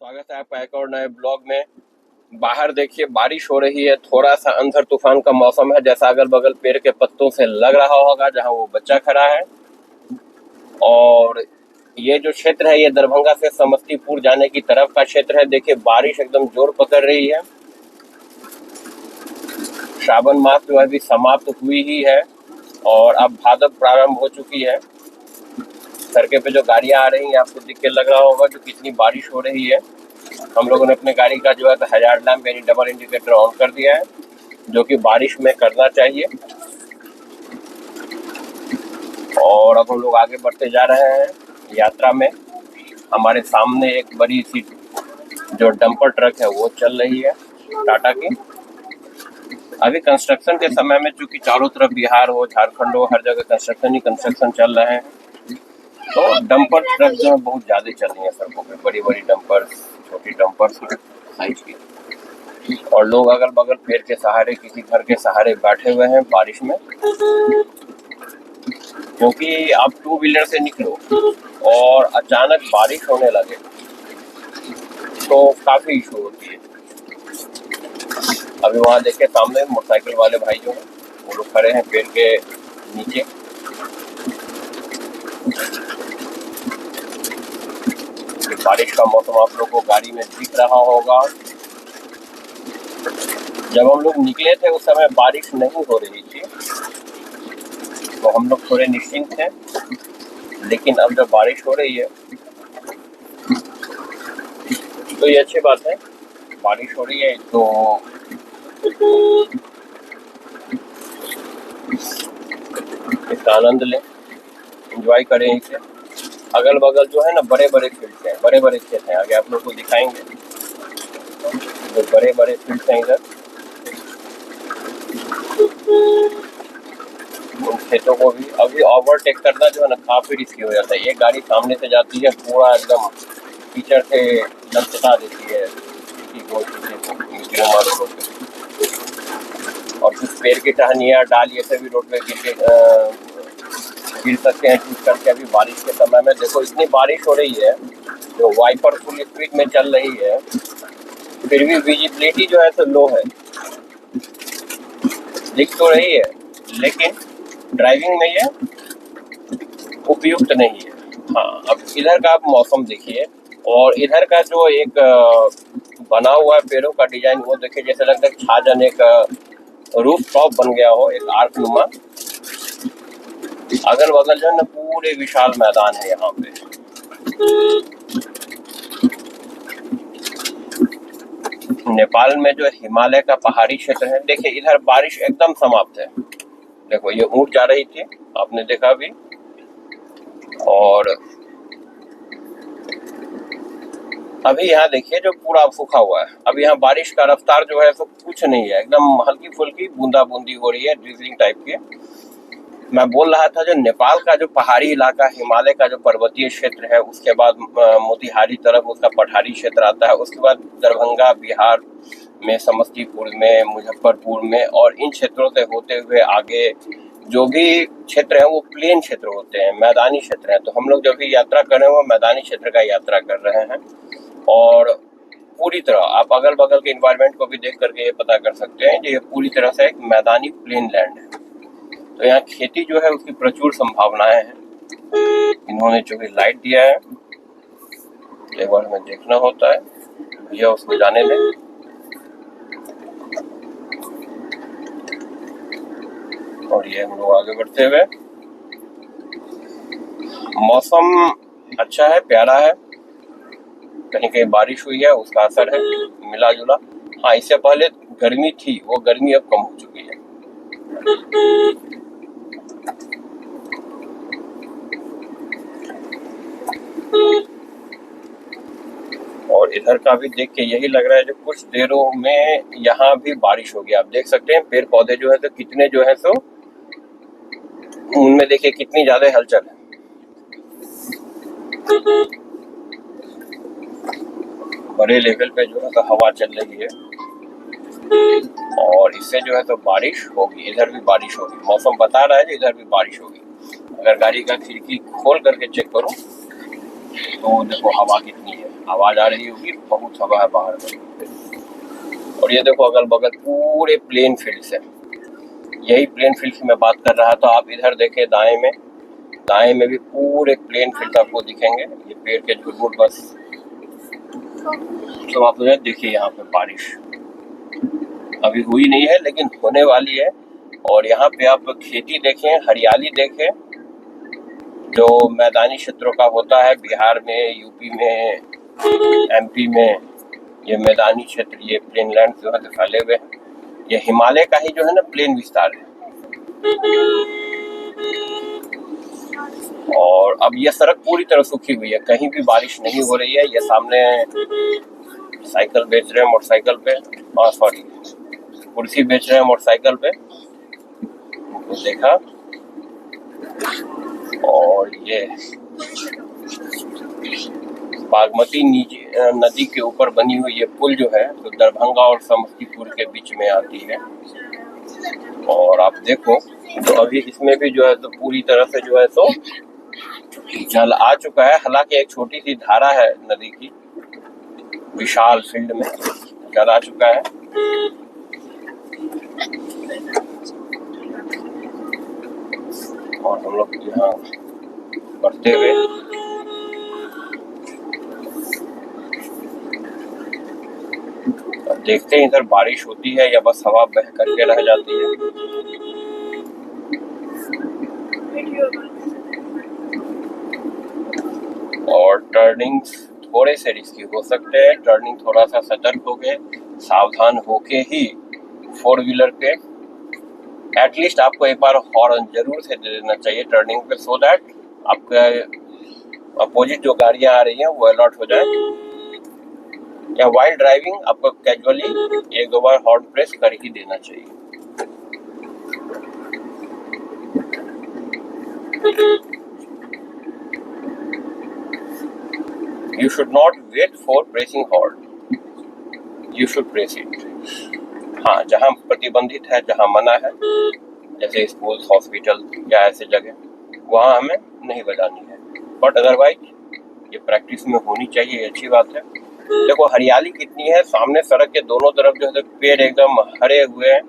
स्वागत है आपका एक और नए ब्लॉग में। बाहर देखिए बारिश हो रही है, थोड़ा सा अंधर तूफान का मौसम है, जैसा अगल बगल पेड़ के पत्तों से लग रहा होगा जहां वो बच्चा खड़ा है। और ये जो क्षेत्र है ये दरभंगा से समस्तीपुर जाने की तरफ का क्षेत्र है। देखिए बारिश एकदम जोर पकड़ रही है। श्रावण मास जो है अभी समाप्त हुई ही है और अब भादव प्रारंभ हो चुकी है। सड़के पे जो गाड़ियां आ रही हैं आपको देख के लग रहा होगा कि कितनी बारिश हो रही है। हम लोगों ने अपने गाड़ी का जो है तो हैजार्ड लैंप यानी डबल इंडिकेटर ऑन कर दिया है, जो कि बारिश में करना चाहिए। और अब हम लोग आगे बढ़ते जा रहे हैं यात्रा में। हमारे सामने एक बड़ी सी जो डंपर ट्रक है वो चल रही है टाटा की। अभी कंस्ट्रक्शन के समय में चूंकि चारों तरफ बिहार हो, झारखंड हो, हर जगह कंस्ट्रक्शन ही कंस्ट्रक्शन चल रहे हैं, तो डंपर ट्रक जो है बहुत ज्यादा चल रही है सड़कों पे। बड़ी बड़ी डंपर, छोटी डंपर साइज की। और लोग अगल बगल पेड़ के सहारे, किसी घर के सहारे बैठे हुए हैं बारिश में। क्योंकि आप टू व्हीलर से निकलो और अचानक बारिश होने लगे तो काफी इशू होती है। अभी वहाँ देखिए सामने मोटरसाइकिल वाले भाई जो हैं वो लोग खड़े हैं पेड़ के नीचे। बारिश का मौसम आप लोग को गाड़ी में दिख रहा होगा। जब हम लोग निकले थे उस समय बारिश नहीं हो रही थी, तो हम लोग थोड़े निश्चिंत थे। लेकिन अब जब बारिश हो रही है तो ये अच्छी बात है। बारिश हो रही है तो इसका आनंद लें, एंजॉय करें इसे। अगल बगल जो है ना बड़े बड़े फील्ड हैं, बड़े बड़े खेत हैं, आगे आप लोग को दिखाएंगे जो बड़े बड़े फील्ड हैं इधर। उन खेतों को भी अभी ओवरटेक करना जो है ना काफी रिस्की हो जाता है। एक गाड़ी सामने से जाती है, पूरा एकदम कीचड़ से लपटा देती है और कुछ पेड़ की टहनियाँ डाल ये सभी रोड पे गिर सकते हैं टूट करके। अभी बारिश के समय में देखो इतनी बारिश हो रही है, जो वाइपर फुल स्पीड में चल रही है, फिर भी विजिबिलिटी जो है तो लो है। दिख तो रही है लेकिन ड्राइविंग में ये उपयुक्त नहीं है। हाँ, अब इधर का आप मौसम देखिए और इधर का जो एक बना हुआ है पेड़ों का डिजाइन, वो देखिए जैसे लगता है छाजन एक रूफ टॉप बन गया हो, एक आर्क नुमा। अगल बगल जो है ना पूरे विशाल मैदान है यहाँ पे। नेपाल में जो हिमालय का पहाड़ी क्षेत्र है, देखिए इधर बारिश एकदम समाप्त है। देखो ये ऊँट जा रही थी, आपने देखा भी। और अभी यहाँ देखिए जो पूरा सूखा हुआ है। अब यहाँ बारिश का रफ्तार जो है तो कुछ नहीं है, एकदम हल्की फुल्की बूंदा बूंदी हो रही है, ड्रिजलिंग टाइप की। मैं बोल रहा था जो नेपाल का जो पहाड़ी इलाका, हिमालय का जो पर्वतीय क्षेत्र है, उसके बाद मोतिहारी तरफ उसका पठारी क्षेत्र आता है, उसके बाद दरभंगा बिहार में, समस्तीपुर में, मुजफ्फरपुर में, और इन क्षेत्रों से होते हुए आगे जो भी क्षेत्र है वो प्लेन क्षेत्र होते हैं, मैदानी क्षेत्र है। तो हम लोग जो भी यात्रा कर रहे हैं वो मैदानी क्षेत्र का यात्रा कर रहे हैं। और पूरी तरह आप अगल बगल के इन्वायरमेंट को भी देख करके ये पता कर सकते हैं कि ये पूरी तरह से एक मैदानी प्लेन लैंड है। तो यहाँ खेती जो है उसकी प्रचुर संभावनाएं हैं। इन्होंने जो भी लाइट दिया है एक बार हमें देखना होता है, भैया उसको जाने दें। और ये हम लोग आगे बढ़ते हुए, मौसम अच्छा है, प्यारा है। कहीं कहीं बारिश हुई है उसका असर है मिला जुला। हाँ, इससे पहले गर्मी थी, वो गर्मी अब कम हो चुकी है। और इधर का भी देख के यही लग रहा है जो कुछ देरों में यहाँ भी बारिश होगी। आप देख सकते हैं पेड़ पौधे जो है तो कितने जो है सो उनमें देखिए कितनी ज्यादा हलचल है। बड़े लेवल पे जो है तो हवा चल रही है और इससे जो है तो बारिश होगी। इधर भी बारिश होगी, मौसम बता रहा है कि इधर भी बारिश होगी। अगर गाड़ी का खिड़की खोल करके चेक करूं तो देखो हवा कितनी है, आवाज आ रही होगी, बहुत हवा है बाहर में। और ये देखो अगल बगल पूरे प्लेन फील्ड्स है, यही प्लेन फील्ड की मैं बात कर रहा था। आप इधर देखें दाएं में भी पूरे प्लेन फील्ड आपको दिखेंगे, ये पेड़ के झुरमुट बस। तो आप देखिए यहाँ पे बारिश अभी हुई नहीं है लेकिन होने वाली है। और यहाँ पे आप खेती देखें, हरियाली देखें, जो मैदानी क्षेत्रों का होता है बिहार में, यूपी में, एमपी में, ये मैदानी क्षेत्र, ये प्लेन लैंड जो है फैले हुए हैं, ये हिमालय का ही जो है ना प्लेन विस्तार है। और अब ये सड़क पूरी तरह सूखी हुई है, कहीं भी बारिश नहीं हो रही है। ये सामने साइकिल बेच रहे हैं मोटरसाइकिल पे, और सॉरी कुर्सी बेच रहे हैं मोटरसाइकिल पे, तो देखा। और ये बागमती नदी के ऊपर बनी हुई ये पुल जो है तो दरभंगा और समस्तीपुर के बीच में आती है। और आप देखो तो अभी इसमें भी जो है तो पूरी तरह से जो है तो जल आ चुका है। हालांकि एक छोटी सी धारा है नदी की, विशाल फील्ड में जल आ चुका है। और हम लोग यहाँ बढ़ते हुए देखते हैं इधर बारिश होती है या बस हवा बह करके रह जाती है। और टर्निंग थोड़े से रिस्की हो सकते हैं, टर्निंग थोड़ा सा सतर्क होके सावधान होके ही फोर व्हीलर पे एटलीस्ट आपको एक बार हॉर्न जरूर से दे देना चाहिए टर्निंग पे, सो दैट आपका अपोजिट जो गाड़ियां आ रही हैं वो अलर्ट हो जाए। या वाइल ड्राइविंग आपको कैजुअली एक दो बार हॉर्न प्रेस कर ही देना चाहिए। You should not wait for pressing horn. You should press it. हाँ, जहाँ प्रतिबंधित है, जहाँ मना है, जैसे स्कूल, हॉस्पिटल या ऐसे जगह, वहाँ हमें नहीं बजानी है। बट अदरवाइज ये प्रैक्टिस में होनी चाहिए, अच्छी बात है। देखो हरियाली कितनी है, सामने सड़क के दोनों तरफ जो है पेड़ एकदम हरे हुए हैं,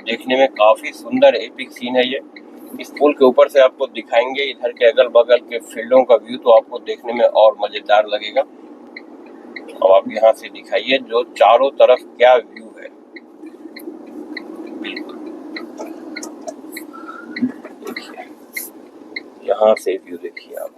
देखने में काफी सुंदर एपिक सीन है ये। इस पुल के ऊपर से आपको दिखाएंगे इधर के अगल बगल के फील्डों का व्यू, तो आपको देखने में और मजेदार लगेगा। अब आप यहाँ से दिखाइए जो चारों तरफ क्या व्यू है। देखिए यहाँ से व्यू देखिए आप,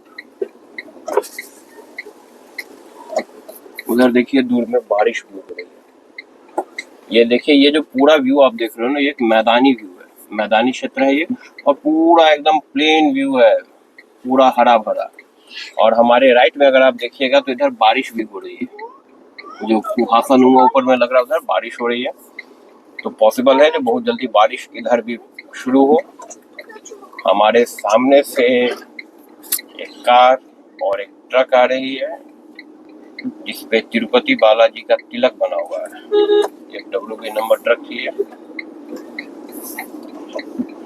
उधर देखिए दूर में बारिश भी हो रही है। ये देखिए ये जो पूरा व्यू आप देख रहे हो ना, ये एक मैदानी व्यू है, मैदानी क्षेत्र है ये, और पूरा एकदम प्लेन व्यू है, पूरा हरा भरा। और हमारे राइट में अगर आप देखिएगा तो इधर बारिश भी हो रही है, जो कुहासा नुमा ऊपर में लग रहा है उधर बारिश हो रही है। तो पॉसिबल है कि बहुत जल्दी बारिश इधर भी शुरू हो। हमारे सामने से एक कार और एक ट्रक आ रही है जिसपे तिरुपति बालाजी का तिलक बना हुआ है। एक WB नंबर ट्रक ही है।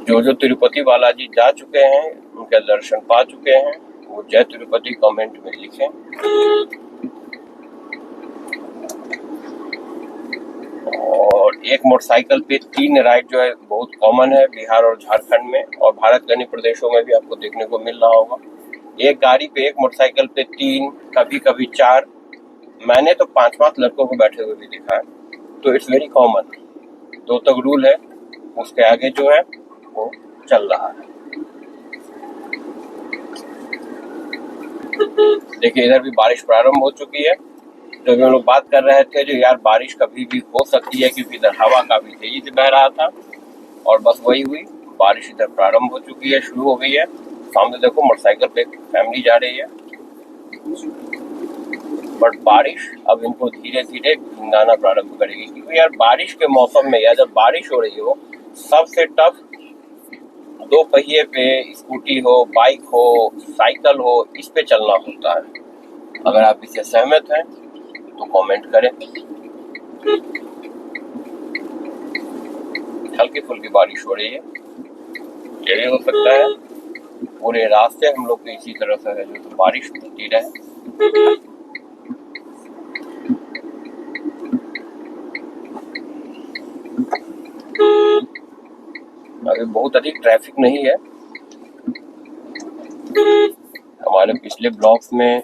जो तिरुपति बालाजी जा चुके हैं, उनके दर्शन पा चुके हैं, वो जय तिरुपति कमेंट में लिखें। और एक मोटरसाइकिल पे 3 राइड जो है बहुत कॉमन है बिहार और झारखंड में, और भारत के अन्य प्रदेशों में भी आपको देखने को मिल रहा होगा। एक गाड़ी पे, एक मोटरसाइकिल पे 3, कभी कभी 4, मैंने तो 5-5 लड़कों को बैठे हुए भी देखा है। तो इट्स वेरी कॉमन। 2 तक रूल है, उसके आगे जो है वो चल रहा है। देखिए इधर भी बारिश प्रारंभ हो चुकी है। तो हम लोग बात कर रहे थे जो यार बारिश कभी भी हो सकती है, क्योंकि इधर हवा काफी तेजी से बह रहा था, और बस वही हुई, बारिश इधर प्रारंभ हो चुकी है, शुरू हो गई है। सामने देखो मोटरसाइकिल पे फैमिली जा रही है, बट बारिश अब इनको धीरे धीरे भिंगाना प्रारंभ करेगी, क्योंकि यार बारिश के मौसम में या जब बारिश हो रही हो, सबसे टफ 2 पहिए पे स्कूटी हो, बाइक हो, साइकिल हो, इस पे चलना होता है। अगर आप इससे सहमत हैं तो कमेंट करें। हल्की फुल्की बारिश हो रही है, ये भी हो सकता है पूरे रास्ते हम लोग को इसी तरह से है जो तो बारिश होती रहे। अभी बहुत अधिक ट्रैफिक नहीं है। हमारे पिछले ब्लॉग्स में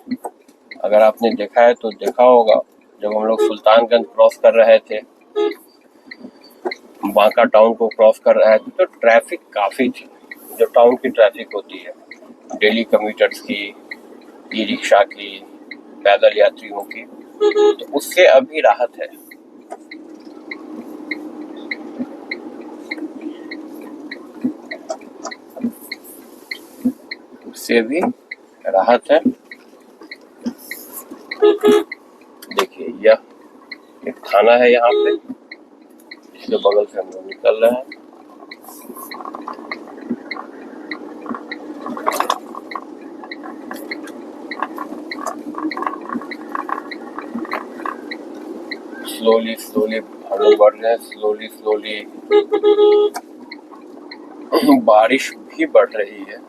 अगर आपने देखा है तो देखा होगा, जब हम लोग सुल्तानगंज क्रॉस कर रहे थे, बांका टाउन को क्रॉस कर रहे थे, तो ट्रैफिक काफ़ी थी। जो टाउन की ट्रैफिक होती है, डेली कम्यूटर्स की, ई रिक्शा की, पैदल यात्रियों की, तो उससे अभी राहत है। उससे भी राहत है। देखिए, यह एक थाना है यहाँ पे, इसके बगल से हम लोग निकल रहे हैं। स्लोली स्लोली हम लोग बढ़ रहे हैं, स्लोली स्लोली। बारिश भी बढ़ रही है।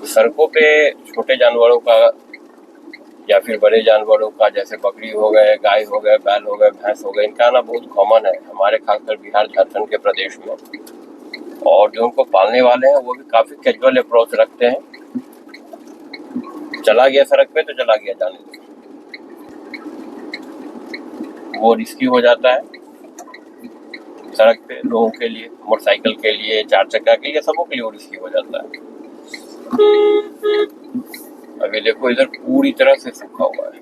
सड़कों पे छोटे जानवरों का या फिर बड़े जानवरों का, जैसे बकरी हो गए, गाय हो गए, बैल हो गए, भैंस हो गए, इनका आना बहुत कॉमन है हमारे खासकर बिहार झारखंड के प्रदेश में। और जो उनको पालने वाले हैं वो भी काफी कैजुअल अप्रोच रखते हैं। चला गया सड़क पे तो चला गया, जाने दो। वो रिस्की हो जाता है सड़क पे लोगों के लिए, मोटरसाइकिल के लिए, चार चक्का के लिए, सबों के लिए वो रिस्की हो जाता है। अभी देखो इधर पूरी तरह से सूखा हुआ है,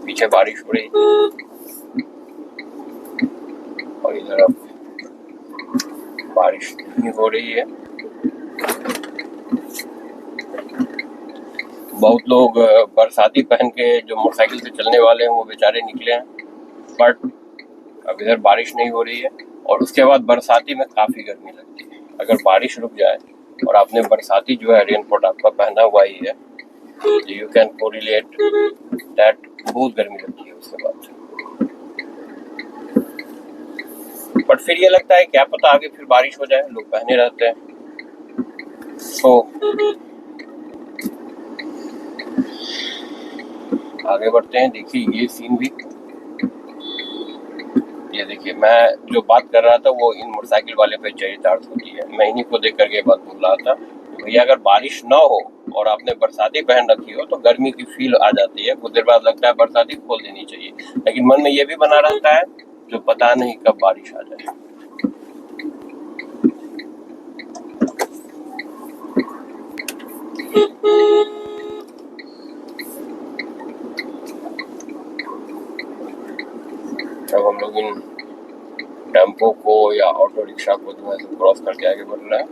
पीछे बारिश हो रही है और इधर अब बारिश नहीं हो रही है। बहुत लोग बरसाती पहन के जो मोटरसाइकिल से चलने वाले हैं वो बेचारे निकले हैं, बट अब इधर बारिश नहीं हो रही है। और उसके बाद बरसाती में काफ़ी गर्मी लगती है। अगर बारिश रुक जाए और आपने बरसाती जो है रेनकोट आपका पहना हुआ ही है, तो यू कैन कोरिलेट दैट, बहुत गर्मी लगती है उसके बाद। बट फिर ये लगता है क्या पता आगे फिर बारिश हो जाए, लोग पहने रहते हैं। तो आगे बढ़ते हैं। देखिए ये सीन भी, ये देखिए, मैं जो बात कर रहा था वो इन मोटरसाइकिल वाले पे चरितार्थ होती है। मैं इन्हीं को देख करके बात बोल रहा था, भैया अगर बारिश ना हो और आपने बरसाती पहन रखी हो तो गर्मी की फील आ जाती है, कुछ देर बाद लगता है बरसाती खोल देनी चाहिए, लेकिन मन में ये भी बना रहता है जो पता नहीं कब बारिश आ जाए। अब हम लोग इन टेम्पो को या ऑटो रिक्शा को जो है क्रॉस करके आगे बढ़ रहे हैं।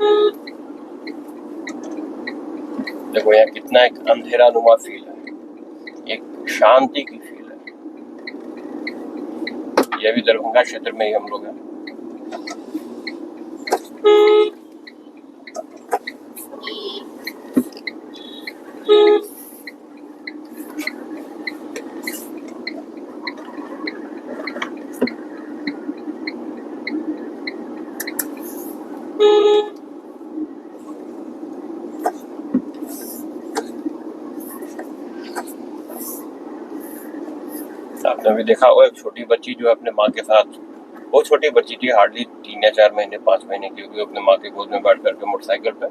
देखो यहाँ कितना एक अंधेरा नुमा फील है, एक शांति की फील है। यह भी दरभंगा क्षेत्र में ही हम लोग हैं। आपने भी देखा होगा एक छोटी बच्ची जो है अपने माँ के साथ, बहुत छोटी बच्ची थी, हार्डली 3 या 4 महीने 5 महीने की, वो अपने माँ के गोद में बैठ करके मोटरसाइकिल पे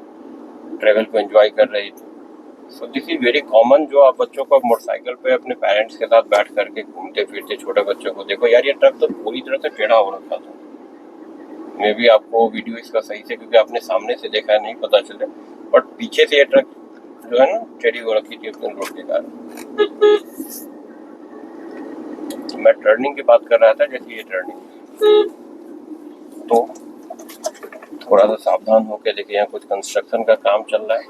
ट्रेवल को एंजॉय कर रही थी। So this is very common, जो आप बच्चों को मोटरसाइकिल पे अपने पेरेंट्स के साथ बैठ करके घूमते फिरते छोटे बच्चों को देखो। यार ये ट्रक तो पूरी तरह से टेढ़ा हो रखा था। मे भी आपको वीडियो इसका सही से, क्योंकि आपने सामने से देखा है, नहीं पता चले, बट पीछे से ये ट्रक जो है ना टेढ़ी हो रखी थी अपने रोड के कारण। मैं टर्निंग की बात कर रहा था, जैसे ये टर्निंग, तो थोड़ा सा सावधान होकर देखिए। यहाँ कुछ कंस्ट्रक्शन का काम चल रहा है,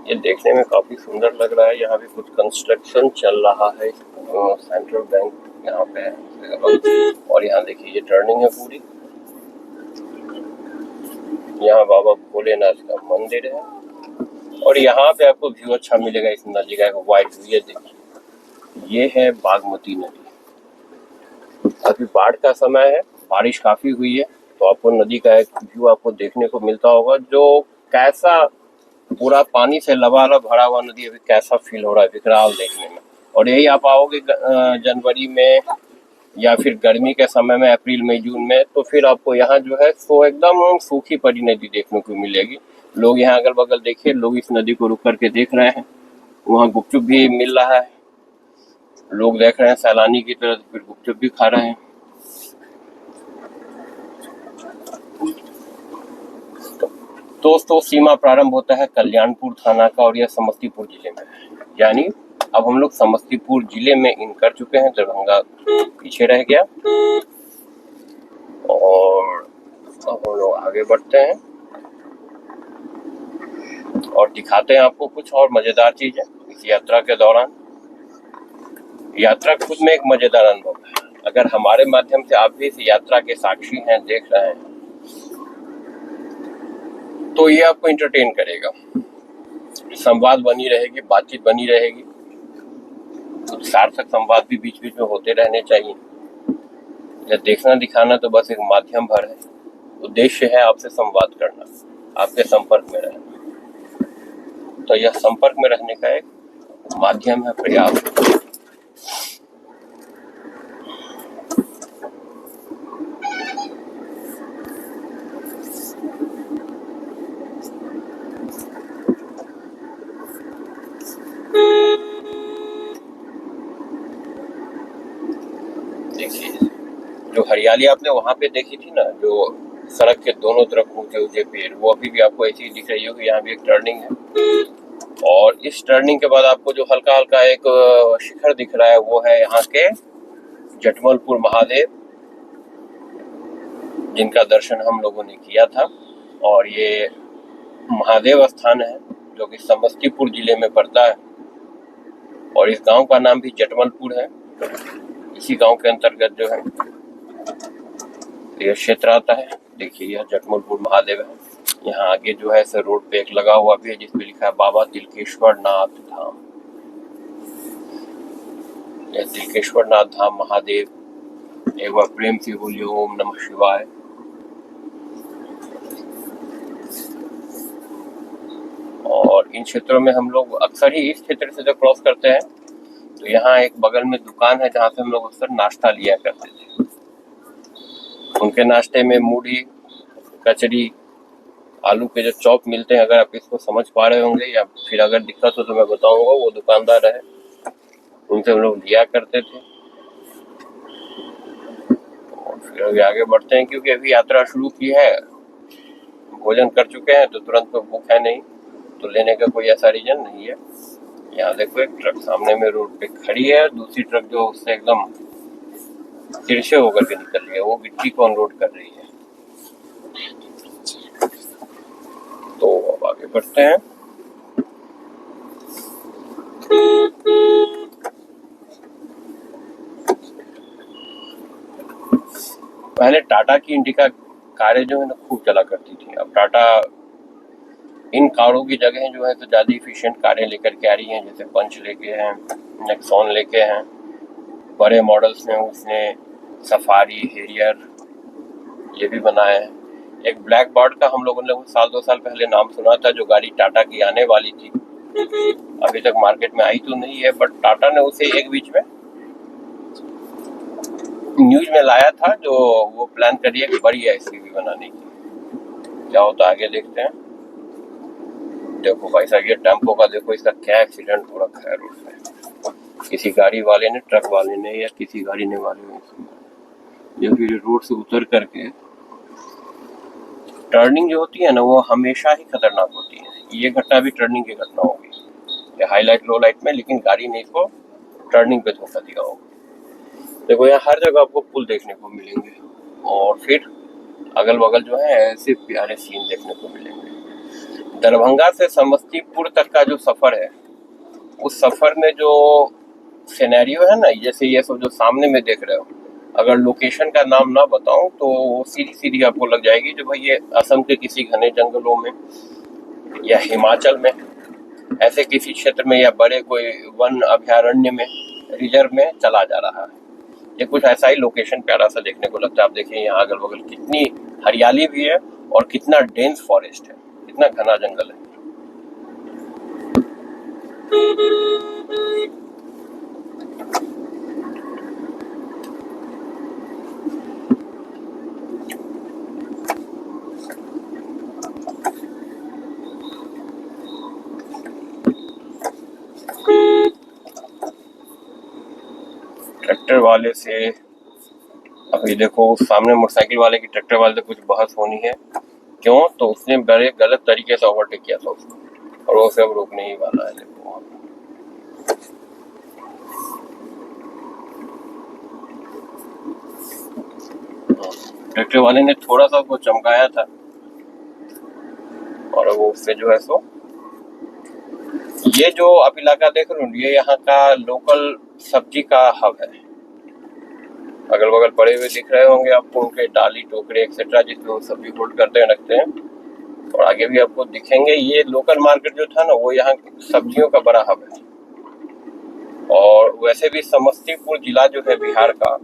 ये देखने में काफी सुंदर लग रहा है। यहाँ भी कुछ कंस्ट्रक्शन चल रहा है। सेंट्रल बैंक यहाँ पे है, और यहाँ देखिए ये टर्निंग है पूरी। यहाँ बाबा भोलेनाथ का मंदिर है, और यहाँ पे आपको व्यू अच्छा मिलेगा इस नदी का, व्हाइट व्यू। ये देखिए, ये है बागमती नदी। अभी बाढ़ का समय है, बारिश काफी हुई है, तो आपको नदी का एक व्यू आपको देखने को मिलता होगा, जो कैसा पूरा पानी से लबालब भरा हुआ नदी अभी कैसा फील हो रहा है विकराल देखने में। और यही आप आओगे जनवरी में या फिर गर्मी के समय में अप्रैल मई जून में, तो फिर आपको यहाँ जो है सो एकदम सूखी पड़ी नदी देखने को मिलेगी। लोग यहाँ अगल बगल देखिए, लोग इस नदी को रुक करके देख रहे हैं, वहाँ गुपचुप भी मिल रहा है, लोग देख रहे हैं सैलानी की तरह, फिर गुपचुप भी खा रहे हैं। दोस्तों सीमा प्रारंभ होता है कल्याणपुर थाना का और यह समस्तीपुर जिले में है, यानी अब हम लोग समस्तीपुर जिले में इन कर चुके हैं, दरभंगा पीछे रह गया। और अब हम लोग आगे बढ़ते हैं और दिखाते हैं आपको कुछ और मजेदार चीजें इस यात्रा के दौरान। यात्रा खुद में एक मजेदार अनुभव है, अगर हमारे माध्यम से आप भी इस यात्रा के साक्षी हैं, देख रहे हैं, तो ये आपको एंटरटेन करेगा, संवाद बनी रहेगी, बातचीत बनी रहेगी, कुछ सार्थक संवाद भी बीच बीच में होते रहने चाहिए। या देखना दिखाना तो बस एक माध्यम भर है, उद्देश्य है आपसे संवाद करना, आपके संपर्क में रहना। तो यह संपर्क में रहने का एक माध्यम है, प्रयास। देखिए जो हरियाली आपने वहां पे देखी थी ना, जो सड़क के दोनों तरफ ऊंचे ऊंचे पेड़, वो अभी भी आपको ऐसी ही दिख रही होगी। यहाँ भी एक टर्निंग है और इस टर्निंग के बाद आपको जो हल्का हल्का एक शिखर दिख रहा है, वो है यहाँ के जटमलपुर महादेव, जिनका दर्शन हम लोगों ने किया था। और ये महादेव स्थान है जो कि समस्तीपुर जिले में पड़ता है और इस गांव का नाम भी जटमलपुर है। इसी गांव के अंतर्गत जो है यह क्षेत्र आता है। देखिए यह जटमलपुर महादेव है। यहाँ आगे जो है सर रोड पे एक लगा हुआ भी है जिसपे लिखा है बाबा तिलकेश्वर नाथ धाम। यह तिलकेश्वर नाथ धाम महादेव, एक बार प्रेम से बोलिए ओम नमः शिवाय। और इन क्षेत्रों में हम लोग अक्सर ही इस क्षेत्र से जब क्रॉस करते हैं तो यहाँ एक बगल में दुकान है जहाँ से हम लोग अक्सर नाश्ता लिया करते थे। उनके नाश्ते में मूढ़ी, कचरी, आलू के जो चॉप मिलते हैं, अगर आप इसको समझ पा रहे होंगे या फिर अगर दिक्कत हो तो मैं बताऊंगा, वो दुकानदार है, उनसे हम लोग लिया करते थे। और फिर अभी आगे बढ़ते हैं क्योंकि अभी यात्रा शुरू की है, भोजन कर चुके हैं तो तुरंत कोई भूख है नहीं, तो लेने का कोई ऐसा रीजन नहीं है। यहाँ देखो एक ट्रक सामने में रोड पे खड़ी है, दूसरी ट्रक जो उससे एकदम तिरछे होकर के निकल रही है, वो गिट्टी को अनलोड कर रही है। तो अब आगे बढ़ते हैं। पहले टाटा की इंडिका कारें जो है ना खूब चला करती थी। अब टाटा इन कारों की जगह जो है तो ज्यादा इफिशिएंट कारें लेकर के आ रही हैं, जैसे पंच लेके हैं, नेक्सॉन लेके हैं, बड़े मॉडल्स में उसने सफारी, हेरियर ये भी बनाए हैं। एक ब्लैक बर्ड का हम लोगों ने साल 2 साल पहले नाम सुना था, जो गाड़ी टाटा की आने वाली थी, अभी तक मार्केट में आई तो नहीं है, बट टाटा ने उसे एक बीच में न्यूज में लाया था, जो वो प्लान करी है कि बड़ी एसयूवी बनाने की। क्या होता आगे देखते हैं। देखो भाई साहब ये टेम्पो का देखो, इसका क्या एक्सीडेंट हो रखा है रोड पे, किसी गाड़ी वाले ने, ट्रक वाले ने या किसी गाड़ी ने वाले ने, या फिर रोड से उतर करके। टर्निंग जो होती है ना वो हमेशा ही खतरनाक होती है। ये घटना भी टर्निंग की घटना होगी, ये हाईलाइट लो लाइट में, लेकिन गाड़ी ने इसको टर्निंग पे धोखा दिया होगा। देखो यहाँ हर जगह आपको पुल देखने को मिलेंगे और फिर अगल बगल जो है ऐसे प्यारे सीन देखने को मिलेंगे। दरभंगा से समस्तीपुर तक का जो सफर है, उस सफर में जो सिनेरियो है ना, जैसे ये सब जो सामने में देख रहे हो, अगर लोकेशन का नाम ना बताऊं तो सीधी सीधी आपको लग जाएगी जो भाई ये असम के किसी घने जंगलों में या हिमाचल में ऐसे किसी क्षेत्र में या बड़े कोई वन अभयारण्य में, रिजर्व में चला जा रहा है। ये कुछ ऐसा ही लोकेशन प्यारा सा देखने को लगता है। आप देखिए यहाँ अगल बगल कितनी हरियाली भी है और कितना डेंस फॉरेस्ट है, कितना घना जंगल है। ट्रैक्टर वाले से अभी देखो सामने मोटरसाइकिल वाले की ट्रैक्टर वाले से कुछ बहस होनी है। क्यों? तो उसने बड़े गलत तरीके से ओवरटेक किया था उसको और वो उसे अब रोकने ही वाला है। देखो ट्रैक्टर वाले ने थोड़ा सा उसको चमकाया था और वो उससे जो है सो ये जो आप इलाका देख रहे हो ये यहाँ का लोकल सब्जी का हब है। अगल बगल पड़े हुए दिख रहे होंगे आपको उनके डाली टोकरे एक्सेट्रा जिसमें वो सब्जी होल्ड करते हैं रखते हैं, और आगे भी आपको दिखेंगे। ये लोकल मार्केट जो था ना वो यहाँ सब्जियों का बड़ा हब है। और वैसे भी समस्तीपुर जिला जो है बिहार का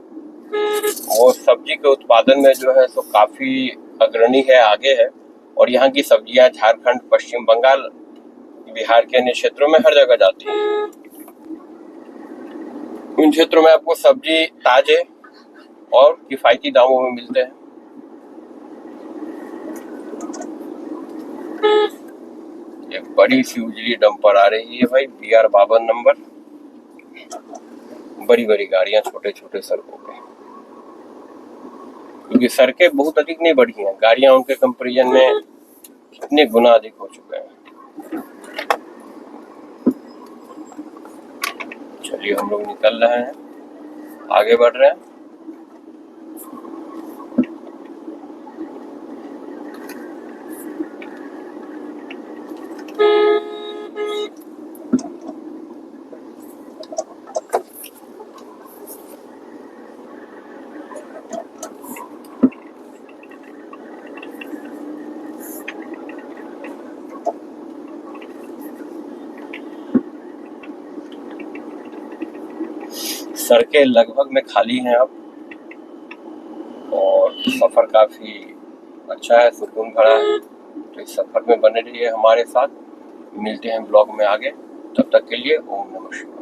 वो सब्जी के उत्पादन में जो है सो काफी अग्रणी है, आगे है। और यहाँ की सब्जियां झारखंड, पश्चिम बंगाल, बिहार के अन्य क्षेत्रों में हर जगह जाती हैं। उन क्षेत्रों में आपको सब्जी ताजे और किफायती दामों में मिलते हैं। एक बड़ी सी उजली डंपर आ रही है भाई, BR 52 नंबर। बड़ी बड़ी गाड़ियां छोटे छोटे सड़कों पे, क्योंकि सड़कें बहुत अधिक नहीं बढ़ी हैं, गाड़ियां उनके कंपेरिजन में कितने गुना अधिक हो चुके हैं। चलिए हम लोग निकल रहे हैं, आगे बढ़ रहे हैं। सड़कें लगभग में खाली हैं अब और सफर काफी अच्छा है, सुकून भरा है। तो इस सफर में बने रहिए हमारे साथ। मिलते हैं ब्लॉग में आगे, तब तक के लिए ओम नमः शिवाय।